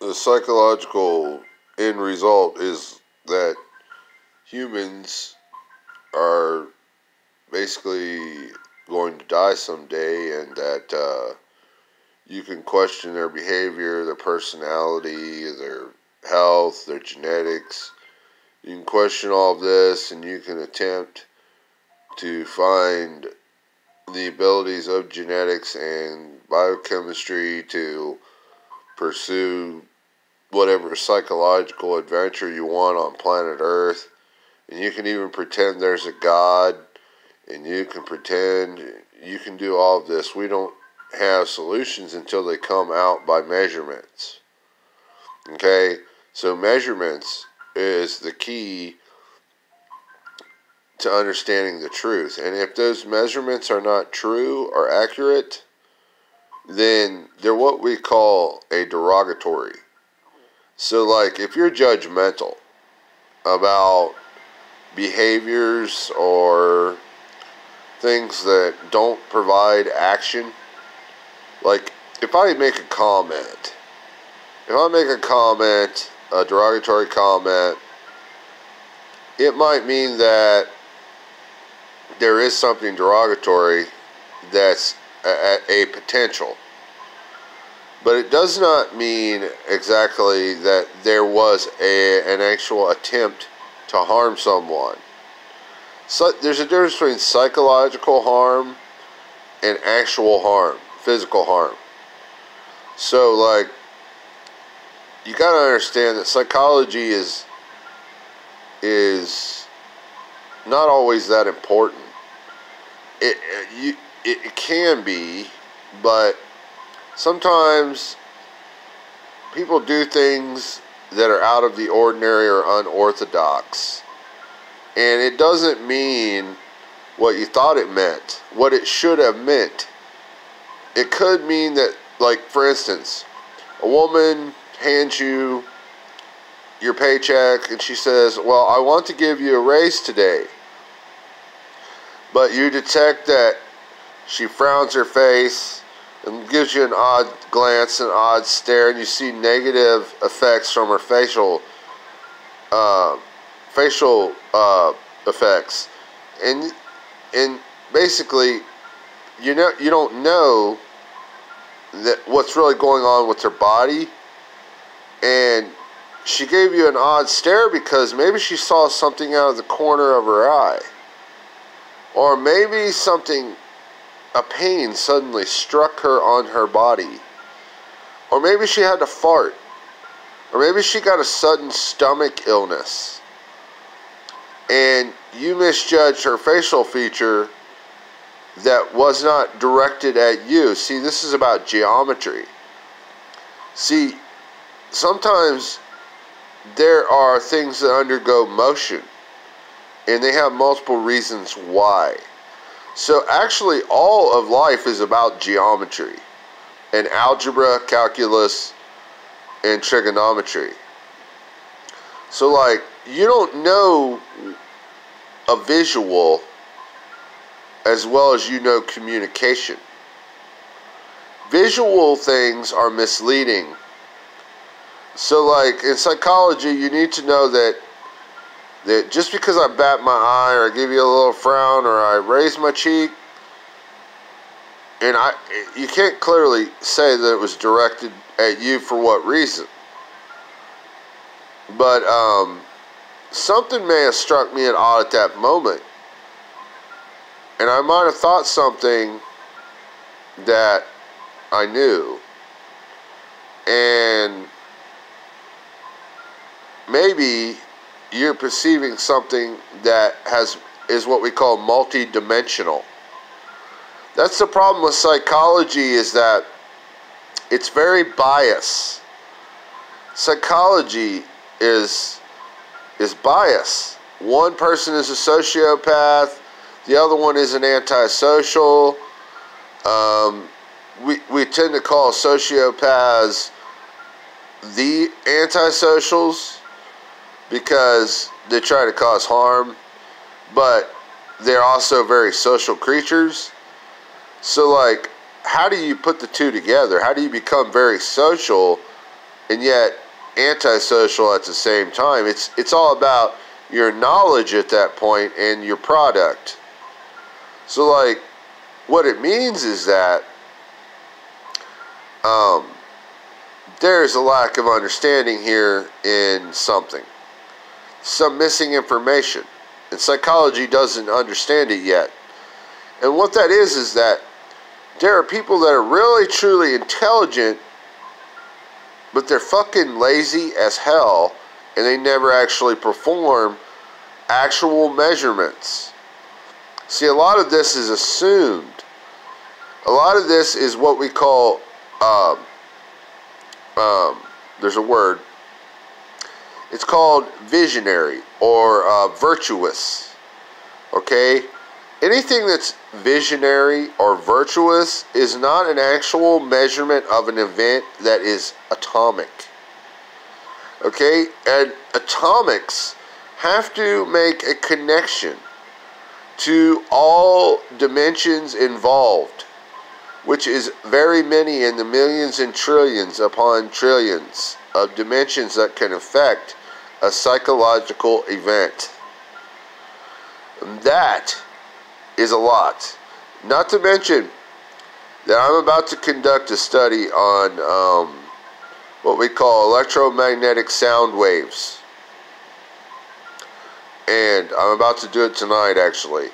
the psychological end result is that humans are basically going to die someday, and that you can question their behavior, their personality, their health, their genetics. You can question all of this, and you can attempt to find the abilities of genetics and biochemistry to pursue whatever psychological adventure you want on planet Earth. And you can even pretend there's a God, and you can pretend you can do all of this. We don't have solutions until they come out by measurements. Okay? So measurements is the key to understanding the truth. And if those measurements are not true or accurate, then they're what we call a derogatory. So like if you're judgmental about behaviors or things that don't provide action, like if I make a comment, a derogatory comment, it might mean that there is something derogatory that's a potential. But it does not mean exactly that there was an actual attempt to harm someone. So there's a difference between psychological harm and actual harm, physical harm. So like, you gotta understand that psychology is not always that important. It can be, but sometimes people do things that are out of the ordinary or unorthodox. And it doesn't mean what you thought it meant, what it should have meant. It could mean that, like, for instance, a woman hands you your paycheck and she says, well, I want to give you a raise today. But you detect that she frowns her face and gives you an odd glance, an odd stare, and you see negative effects from her facial effects, and basically you don't know that what's really going on with her body, and she gave you an odd stare because maybe she saw something out of the corner of her eye, or maybe a pain suddenly struck her on her body. Or maybe she had to fart. Or maybe she got a sudden stomach illness. And you misjudged her facial feature that was not directed at you. See, this is about geometry. See, sometimes there are things that undergo motion, and they have multiple reasons why. So actually all of life is about geometry and algebra, calculus, and trigonometry. So like, you don't know a visual as well as you know communication. Visual things are misleading. So like in psychology, you need to know that just because I bat my eye, or I give you a little frown, or I raise my cheek, and you can't clearly say that it was directed at you for what reason. But something may have struck me at that moment, and I might have thought something that I knew, and maybe you're perceiving something that is what we call multi-dimensional. That's the problem with psychology, is that it's very biased. Psychology is bias. One person is a sociopath, the other one is an antisocial. We tend to call sociopaths the antisocials, because they try to cause harm, but they're also very social creatures. So like, how do you put the two together? How do you become very social and yet antisocial at the same time. It's all about your knowledge at that point and your product. So like, what it means is that there's a lack of understanding here in something. Some missing information. And psychology doesn't understand it yet. And what that is that there are people that are really, truly intelligent, but they're fucking lazy as hell, and they never actually perform actual measurements. See, a lot of this is assumed. A lot of this is what we call, there's a word. It's called visionary or virtuous. Okay? Anything that's visionary or virtuous is not an actual measurement of an event that is atomic. Okay? And atomics have to make a connection to all dimensions involved, which is very many in the millions and trillions upon trillions of dimensions that can affect a psychological event. And that is a lot. Not to mention that I'm about to conduct a study on what we call electromagnetic sound waves. And I'm about to do it tonight, actually.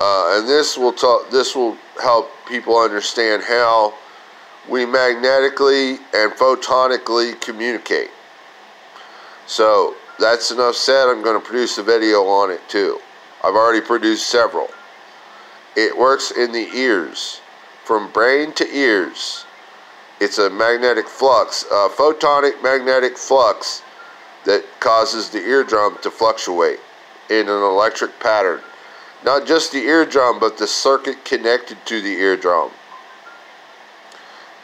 And this will help people understand how we magnetically and photonically communicate. So that's enough said. I'm going to produce a video on it too. I've already produced several. It works in the ears, from brain to ears. It's a magnetic flux, a photonic magnetic flux that causes the eardrum to fluctuate in an electric pattern. Not just the eardrum, but the circuit connected to the eardrum.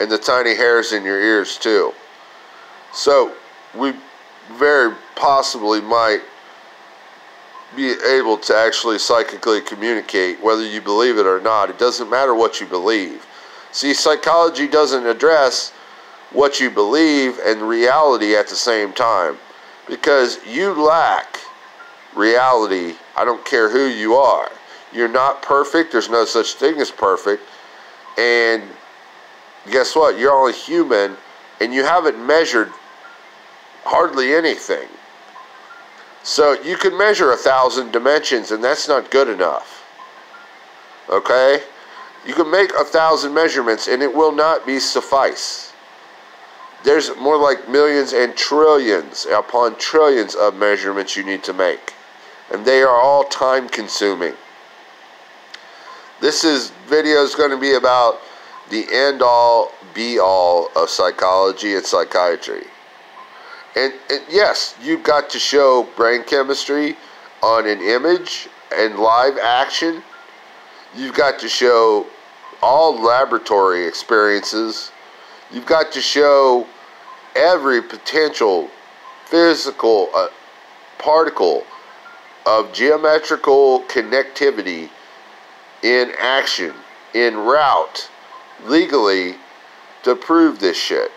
And the tiny hairs in your ears too. So we very possibly might be able to actually psychically communicate, whether you believe it or not. It doesn't matter what you believe. See, psychology doesn't address what you believe and reality at the same time, because you lack reality. I don't care who you are. You're not perfect. There's no such thing as perfect. And guess what? You're only human, and you haven't measured hardly anything. So you can measure 1,000 dimensions, and that's not good enough. Okay? You can make 1,000 measurements, and it will not be suffice. There's more like millions and trillions upon trillions of measurements you need to make. And they are all time consuming. This video is going to be about the end all be all of psychology and psychiatry. And yes, you've got to show brain chemistry on an image and live action. You've got to show all laboratory experiences. You've got to show every potential physical particle of geometrical connectivity in action, in route, legally, to prove this shit.